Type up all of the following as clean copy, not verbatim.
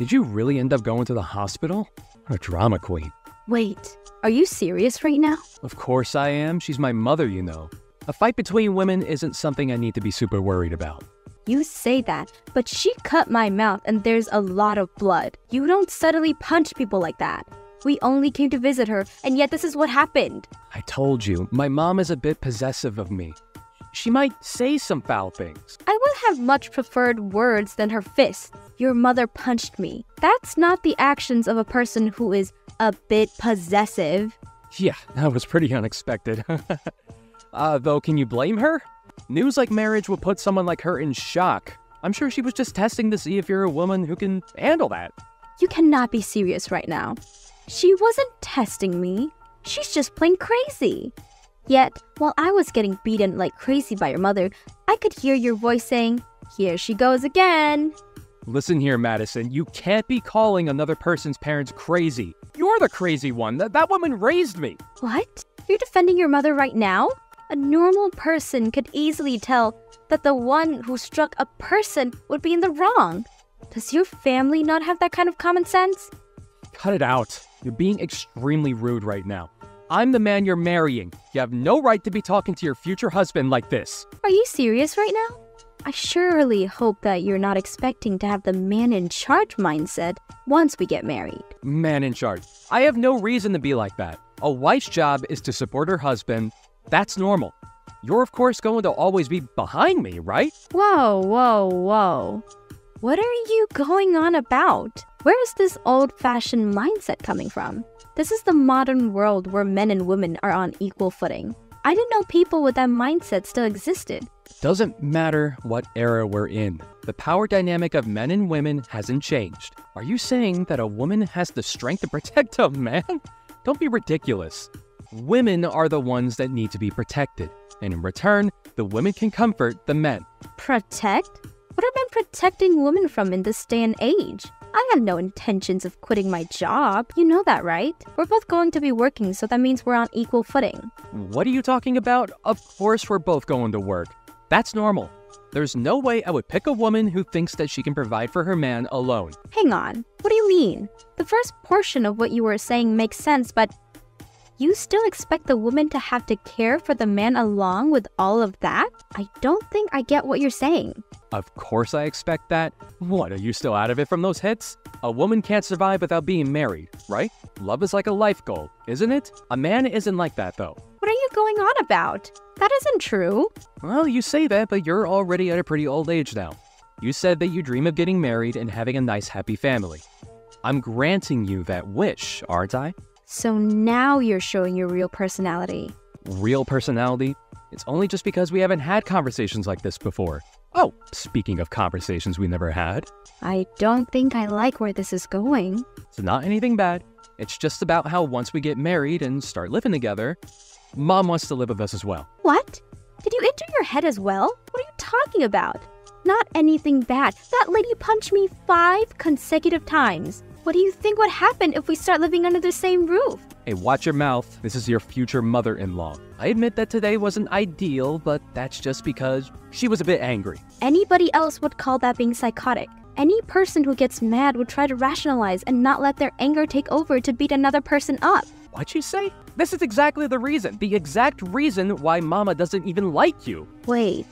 Did you really end up going to the hospital? What a drama queen. Wait, are you serious right now? Of course I am. She's my mother, you know. A fight between women isn't something I need to be super worried about. You say that, but she cut my mouth and there's a lot of blood. You don't suddenly punch people like that. We only came to visit her, and yet this is what happened. I told you, my mom is a bit possessive of me. She might say some foul things. I would have much preferred words than her fists. Your mother punched me. That's not the actions of a person who is a bit possessive. Yeah, that was pretty unexpected. Though, can you blame her? News like marriage would put someone like her in shock. I'm sure she was just testing to see if you're a woman who can handle that. You cannot be serious right now. She wasn't testing me. She's just plain crazy. Yet, while I was getting beaten like crazy by your mother, I could hear your voice saying, "Here she goes again." Listen here, Madison, you can't be calling another person's parents crazy. You're the crazy one. That woman raised me. What? You're defending your mother right now? A normal person could easily tell that the one who struck a person would be in the wrong. Does your family not have that kind of common sense? Cut it out. You're being extremely rude right now. I'm the man you're marrying. You have no right to be talking to your future husband like this. Are you serious right now? I surely hope that you're not expecting to have the man in charge mindset once we get married. Man in charge. I have no reason to be like that. A wife's job is to support her husband. That's normal. You're of course going to always be behind me, right? Whoa, whoa, whoa. What are you going on about? Where is this old-fashioned mindset coming from? This is the modern world where men and women are on equal footing. I didn't know people with that mindset still existed. Doesn't matter what era we're in. The power dynamic of men and women hasn't changed. Are you saying that a woman has the strength to protect a man? Don't be ridiculous. Women are the ones that need to be protected. And in return, the women can comfort the men. Protect? What are men protecting women from in this day and age? I have no intentions of quitting my job. You know that, right? We're both going to be working, so that means we're on equal footing. What are you talking about? Of course we're both going to work. That's normal. There's no way I would pick a woman who thinks that she can provide for her man alone. Hang on. What do you mean? The first portion of what you were saying makes sense, but you still expect the woman to have to care for the man along with all of that? I don't think I get what you're saying. Of course I expect that. What, are you still out of it from those hits? A woman can't survive without being married, right? Love is like a life goal, isn't it? A man isn't like that, though. What are you going on about? That isn't true. Well, you say that, but you're already at a pretty old age now. You said that you dream of getting married and having a nice, happy family. I'm granting you that wish, aren't I? So now you're showing your real personality. Real personality? It's only just because we haven't had conversations like this before. Oh, speaking of conversations we never had. I don't think I like where this is going. It's not anything bad. It's just about how once we get married and start living together, Mom wants to live with us as well. What? Did you enter your head as well? What are you talking about? Not anything bad. That lady punched me 5 consecutive times. What do you think would happen if we start living under the same roof? Hey, watch your mouth. This is your future mother-in-law. I admit that today wasn't ideal, but that's just because she was a bit angry. Anybody else would call that being psychotic. Any person who gets mad would try to rationalize and not let their anger take over to beat another person up. What'd you say? This is exactly the reason. The exact reason why Mama doesn't even like you. Wait.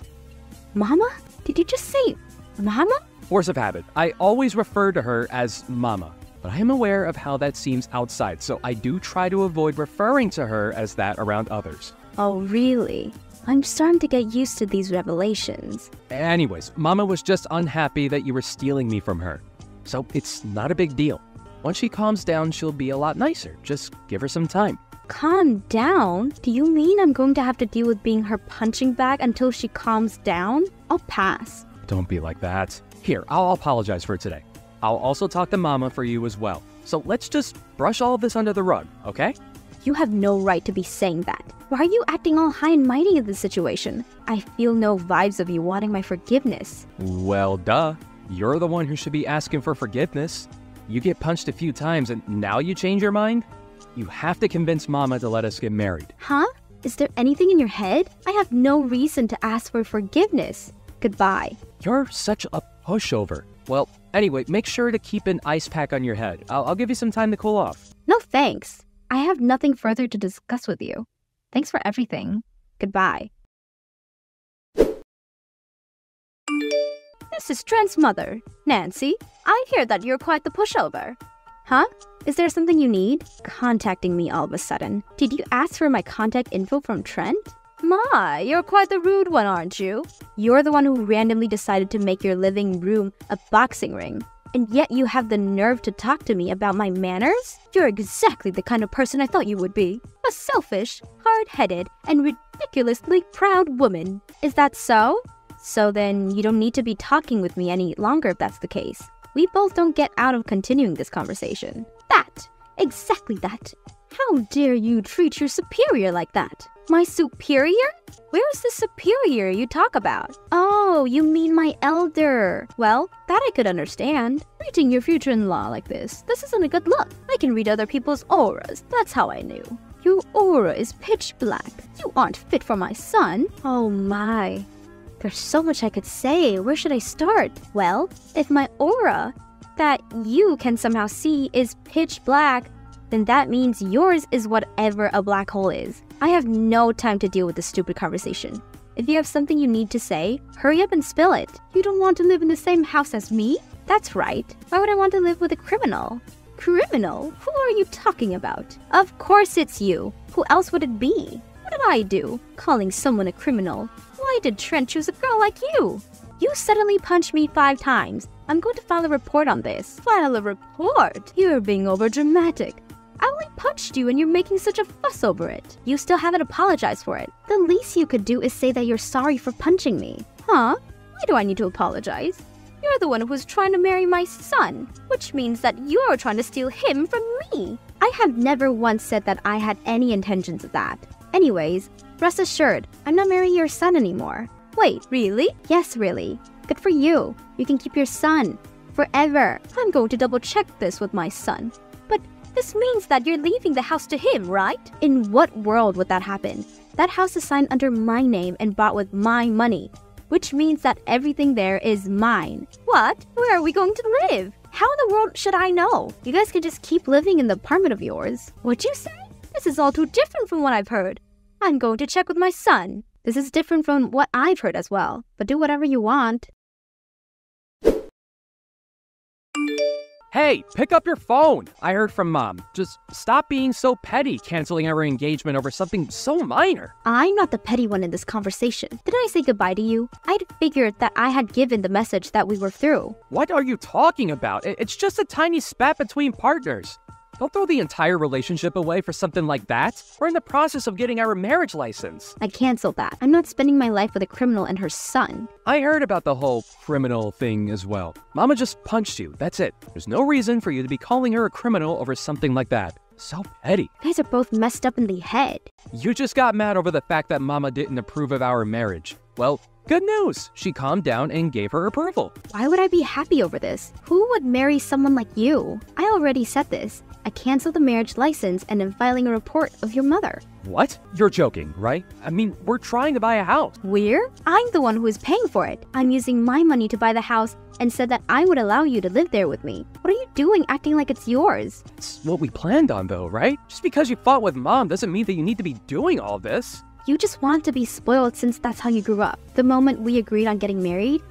Mama? Did you just say Mama? Force of habit. I always refer to her as Mama. But I am aware of how that seems outside, so I do try to avoid referring to her as that around others. Oh, really? I'm starting to get used to these revelations. Anyways, Mama was just unhappy that you were stealing me from her. So it's not a big deal. Once she calms down, she'll be a lot nicer. Just give her some time. Calm down? Do you mean I'm going to have to deal with being her punching bag until she calms down? I'll pass. Don't be like that. Here, I'll apologize for today. I'll also talk to Mama for you as well. So let's just brush all of this under the rug, okay? You have no right to be saying that. Why are you acting all high and mighty in this situation? I feel no vibes of you wanting my forgiveness. Well, duh. You're the one who should be asking for forgiveness. You get punched a few times and now you change your mind? You have to convince Mama to let us get married. Huh? Is there anything in your head? I have no reason to ask for forgiveness. Goodbye. You're such a pushover. Well, Anyway, make sure to keep an ice pack on your head. I'll give you some time to cool off. No thanks. I have nothing further to discuss with you. Thanks for everything. Goodbye. This is Trent's mother, Nancy. I hear that you're quite the pushover. Huh? Is there something you need? Contacting me all of a sudden. Did you ask for my contact info from Trent? My, you're quite the rude one, aren't you? You're the one who randomly decided to make your living room a boxing ring. And yet you have the nerve to talk to me about my manners? You're exactly the kind of person I thought you would be. A selfish, hard-headed, and ridiculously proud woman. Is that so? So then you don't need to be talking with me any longer if that's the case. We both don't get out of continuing this conversation. That! Exactly that! How dare you treat your superior like that? My superior? Where's the superior you talk about? Oh, you mean my elder. Well, that I could understand. Treating your future-in-law like this isn't a good look. I can read other people's auras. That's how I knew. Your aura is pitch black. You aren't fit for my son. Oh my. There's so much I could say. Where should I start? Well, if my aura that you can somehow see is pitch black, then that means yours is whatever a black hole is. I have no time to deal with this stupid conversation. If you have something you need to say, hurry up and spill it. You don't want to live in the same house as me? That's right. Why would I want to live with a criminal? Criminal? Who are you talking about? Of course it's you. Who else would it be? What did I do? Calling someone a criminal? Why did Trent choose a girl like you? You suddenly punched me 5 times. I'm going to file a report on this. File a report? You're being overdramatic. I only punched you and you're making such a fuss over it. You still haven't apologized for it. The least you could do is say that you're sorry for punching me. Huh? Why do I need to apologize? You're the one who was trying to marry my son, which means that you're trying to steal him from me. I have never once said that I had any intentions of that. Anyways, rest assured, I'm not marrying your son anymore. Wait, really? Yes, really. Good for you. You can keep your son. Forever. I'm going to double check this with my son. But this means that you're leaving the house to him, right? In what world would that happen? That house is signed under my name and bought with my money, which means that everything there is mine. What? Where are we going to live? How in the world should I know? You guys can just keep living in the apartment of yours. What'd you say? This is all too different from what I've heard. I'm going to check with my son. This is different from what I've heard as well, but do whatever you want. Hey, pick up your phone. I heard from Mom. Just stop being so petty, canceling our engagement over something so minor. I'm not the petty one in this conversation. Did I say goodbye to you? I'd figured that I had given the message that we were through. What are you talking about? It's just a tiny spat between partners. Don't throw the entire relationship away for something like that. We're in the process of getting our marriage license. I canceled that. I'm not spending my life with a criminal and her son. I heard about the whole criminal thing as well. Mama just punched you, that's it. There's no reason for you to be calling her a criminal over something like that. So petty. You guys are both messed up in the head. You just got mad over the fact that Mama didn't approve of our marriage. Well, good news. She calmed down and gave her approval. Why would I be happy over this? Who would marry someone like you? I already said this. I canceled the marriage license and am filing a report of your mother. What? You're joking, right? I mean, we're trying to buy a house. We're? I'm the one who is paying for it. I'm using my money to buy the house and said that I would allow you to live there with me. What are you doing acting like it's yours? It's what we planned on though, right? Just because you fought with Mom doesn't mean that you need to be doing all this. You just want to be spoiled since that's how you grew up. The moment we agreed on getting married,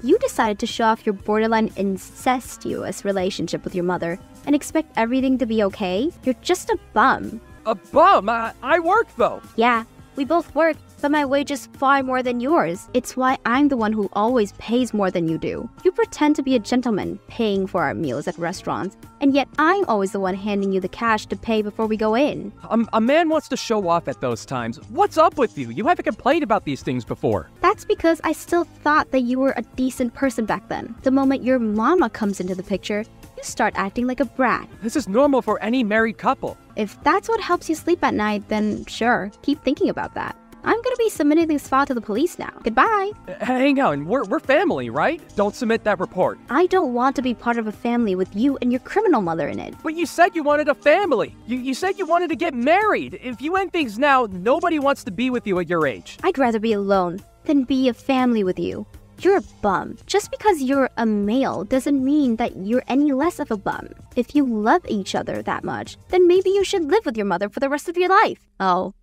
you decided to show off your borderline incestuous relationship with your mother and expect everything to be okay. You're just a bum. A bum? I work though. Yeah, we both work, but my wage is far more than yours. It's why I'm the one who always pays more than you do. You pretend to be a gentleman, paying for our meals at restaurants, and yet I'm always the one handing you the cash to pay before we go in. A man wants to show off at those times. What's up with you? You haven't complained about these things before. That's because I still thought that you were a decent person back then. The moment your mama comes into the picture, you start acting like a brat. This is normal for any married couple. If that's what helps you sleep at night, then sure, keep thinking about that. I'm gonna be submitting this file to the police now. Goodbye. Hang on, we're family, right? Don't submit that report. I don't want to be part of a family with you and your criminal mother in it. But you said you wanted a family. You said you wanted to get married. If you end things now, nobody wants to be with you at your age. I'd rather be alone than be a family with you. You're a bum. Just because you're a male doesn't mean that you're any less of a bum. If you love each other that much, then maybe you should live with your mother for the rest of your life. Oh,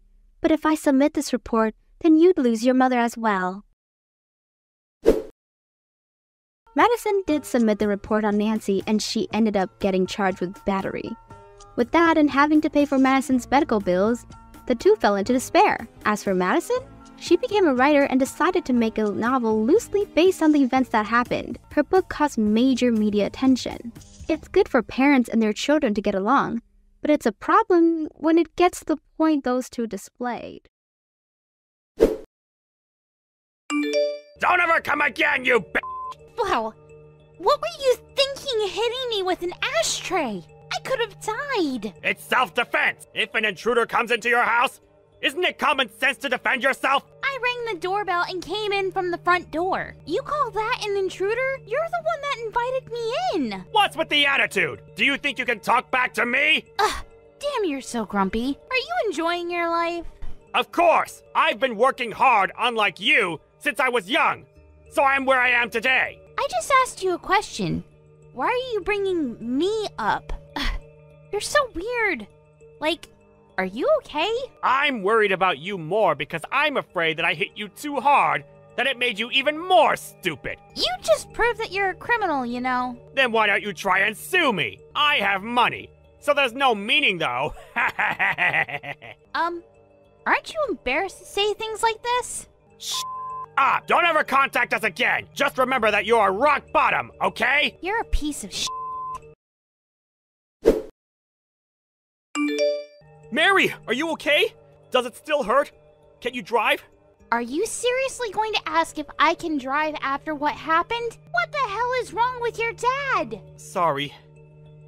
but if I submit this report, then you'd lose your mother as well. Madison did submit the report on Nancy, and she ended up getting charged with battery. With that and having to pay for Madison's medical bills, the two fell into despair. As for Madison, she became a writer and decided to make a novel loosely based on the events that happened. Her book caused major media attention. It's good for parents and their children to get along, but it's a problem when it gets to the point those two displayed. Don't ever come again, you b****! Wow, what were you thinking hitting me with an ashtray? I could have died. It's self-defense! If an intruder comes into your house, isn't it common sense to defend yourself? I rang the doorbell and came in from the front door. You call that an intruder? You're the one that invited me in. What's with the attitude? Do you think you can talk back to me? Ugh, damn, you're so grumpy. Are you enjoying your life? Of course! I've been working hard, unlike you, since I was young. So I'm where I am today. I just asked you a question. Why are you bringing me up? Ugh, you're so weird. Like, are you okay? I'm worried about you more because I'm afraid that I hit you too hard, that it made you even more stupid. You just proved that you're a criminal, you know. Then why don't you try and sue me? I have money, so there's no meaning though. Aren't you embarrassed to say things like this? Shh up! Don't ever contact us again! Just remember that you are rock bottom, okay? You're a piece of shit. Mary, are you okay? Does it still hurt? Can you drive? Are you seriously going to ask if I can drive after what happened? What the hell is wrong with your dad? Sorry,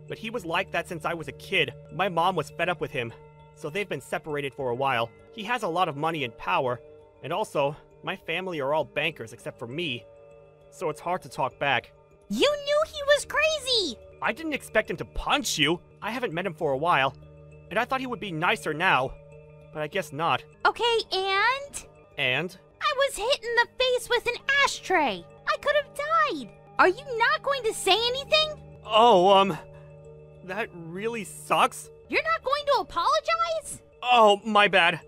but he was like that since I was a kid. My mom was fed up with him, so they've been separated for a while. He has a lot of money and power, and also, my family are all bankers except for me, so it's hard to talk back. You knew he was crazy! I didn't expect him to punch you. I haven't met him for a while, and I thought he would be nicer now, but I guess not. Okay, and? And? I was hit in the face with an ashtray. I could have died. Are you not going to say anything? Oh, that really sucks. You're not going to apologize? Oh, my bad.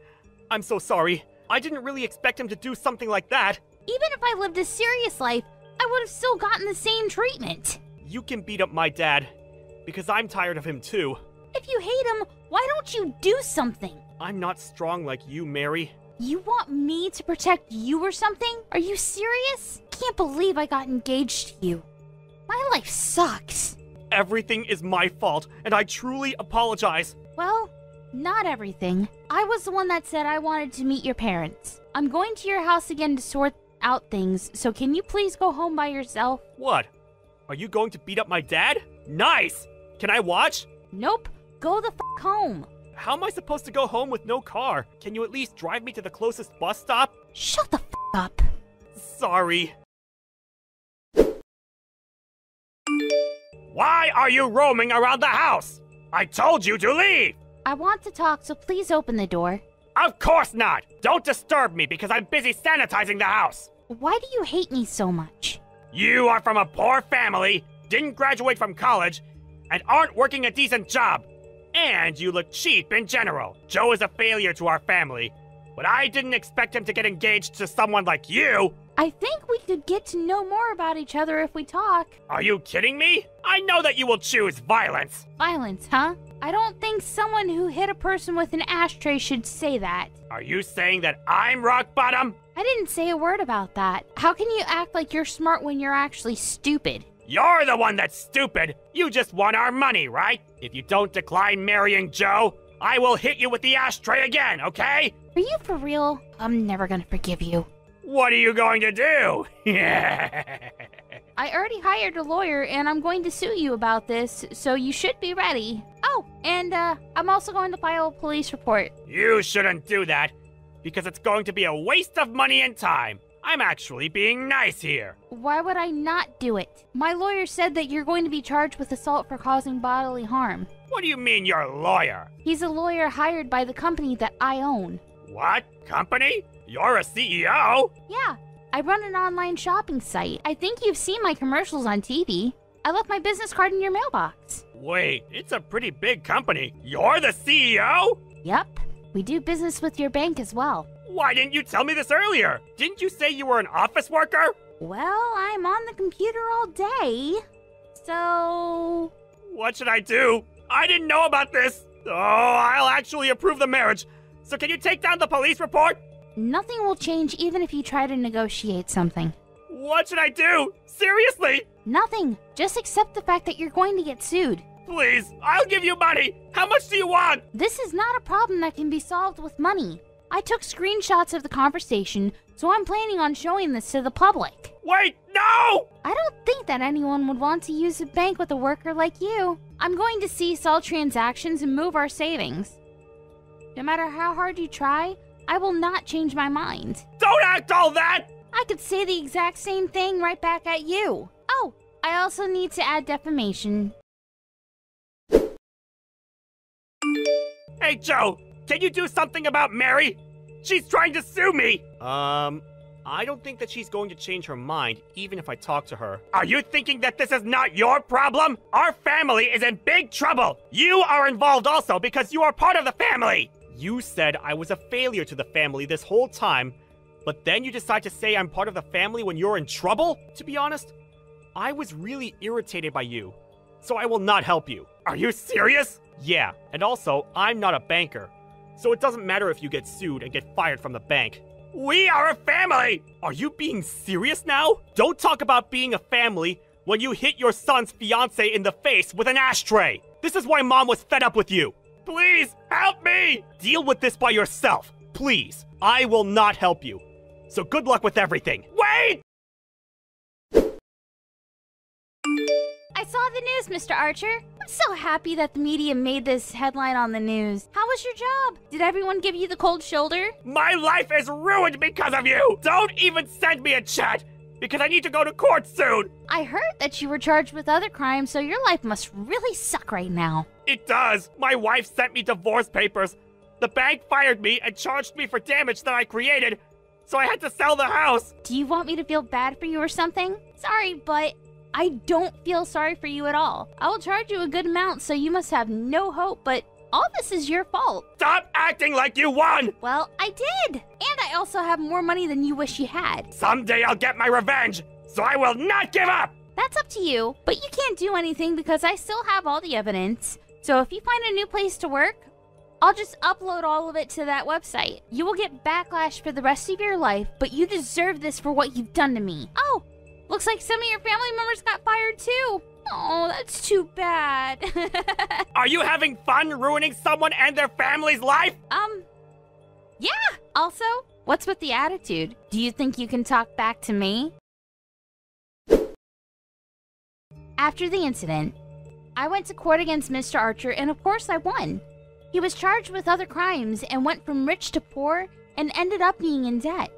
I'm so sorry. I didn't really expect him to do something like that. Even if I lived a serious life, I would have still gotten the same treatment. You can beat up my dad, because I'm tired of him too. If you hate him, why don't you do something? I'm not strong like you, Mary. You want me to protect you or something? Are you serious? Can't believe I got engaged to you. My life sucks. Everything is my fault, and I truly apologize. Well, not everything. I was the one that said I wanted to meet your parents. I'm going to your house again to sort out things, so can you please go home by yourself? What? Are you going to beat up my dad? Nice! Can I watch? Nope. Go the f*** home. How am I supposed to go home with no car? Can you at least drive me to the closest bus stop? Shut the f*** up. Sorry. Why are you roaming around the house? I told you to leave! I want to talk, so please open the door. Of course not! Don't disturb me because I'm busy sanitizing the house! Why do you hate me so much? You are from a poor family, didn't graduate from college, and aren't working a decent job. And you look cheap in general. Joe is a failure to our family, but I didn't expect him to get engaged to someone like you. I think we could get to know more about each other if we talk. Are you kidding me? I know that you will choose violence. Violence, huh? I don't think someone who hit a person with an ashtray should say that. Are you saying that I'm rock bottom? I didn't say a word about that. How can you act like you're smart when you're actually stupid? You're the one that's stupid. You just want our money, right? If you don't decline marrying Joe, I will hit you with the ashtray again, okay? Are you for real? I'm never gonna forgive you. What are you going to do? I already hired a lawyer and I'm going to sue you about this, so you should be ready. Oh, and I'm also going to file a police report. You shouldn't do that, because it's going to be a waste of money and time. I'm actually being nice here. Why would I not do it? My lawyer said that you're going to be charged with assault for causing bodily harm. What do you mean you're a lawyer? He's a lawyer hired by the company that I own. What? Company? You're a CEO? Yeah, I run an online shopping site. I think you've seen my commercials on TV. I left my business card in your mailbox. Wait, it's a pretty big company. You're the CEO? Yep. We do business with your bank as well. Why didn't you tell me this earlier? Didn't you say you were an office worker? Well, I'm on the computer all day. So... What should I do? I didn't know about this. Oh, I'll actually approve the marriage. So can you take down the police report? Nothing will change even if you try to negotiate something. What should I do? Seriously? Nothing. Just accept the fact that you're going to get sued. Please, I'll give you money. How much do you want? This is not a problem that can be solved with money. I took screenshots of the conversation, so I'm planning on showing this to the public. Wait, no! I don't think that anyone would want to use a bank with a worker like you. I'm going to cease all transactions and move our savings. No matter how hard you try, I will not change my mind. Don't act all that! I could say the exact same thing right back at you. Oh, I also need to add defamation. Hey, Joe, can you do something about Mary? She's trying to sue me! I don't think that she's going to change her mind, even if I talk to her. Are you thinking that this is not your problem? Our family is in big trouble! You are involved also because you are part of the family! You said I was a failure to the family this whole time, but then you decide to say I'm part of the family when you're in trouble? To be honest, I was really irritated by you, so I will not help you. Are you serious? Yeah, and also, I'm not a banker, so it doesn't matter if you get sued and get fired from the bank. We are a family! Are you being serious now? Don't talk about being a family when you hit your son's fiancé in the face with an ashtray. This is why Mom was fed up with you. Please, help me! Deal with this by yourself, please. I will not help you. So good luck with everything. Wait! I saw the news, Mr. Archer. I'm so happy that the media made this headline on the news. How was your job? Did everyone give you the cold shoulder? My life is ruined because of you! Don't even send me a chat, because I need to go to court soon! I heard that you were charged with other crimes, so your life must really suck right now. It does! My wife sent me divorce papers. The bank fired me and charged me for damage that I created, so I had to sell the house! Do you want me to feel bad for you or something? Sorry, but I don't feel sorry for you at all. I will charge you a good amount, so you must have no hope, but all this is your fault. Stop acting like you won! Well, I did! And I also have more money than you wish you had. Someday I'll get my revenge, so I will not give up! That's up to you, but you can't do anything because I still have all the evidence. So if you find a new place to work, I'll just upload all of it to that website. You will get backlash for the rest of your life, but you deserve this for what you've done to me. Oh, looks like some of your family members got fired too. Oh, that's too bad. Are you having fun ruining someone and their family's life? Yeah. Also, what's with the attitude? Do you think you can talk back to me? After the incident, I went to court against Mr. Archer, and of course I won. He was charged with other crimes and went from rich to poor and ended up being in debt.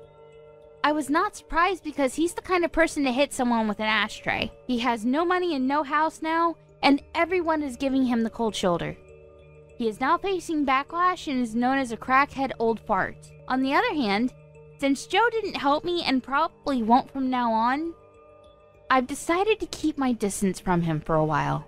I was not surprised because he's the kind of person to hit someone with an ashtray. He has no money and no house now, and everyone is giving him the cold shoulder. He is now facing backlash and is known as a crackhead old fart. On the other hand, since Joe didn't help me and probably won't from now on, I've decided to keep my distance from him for a while.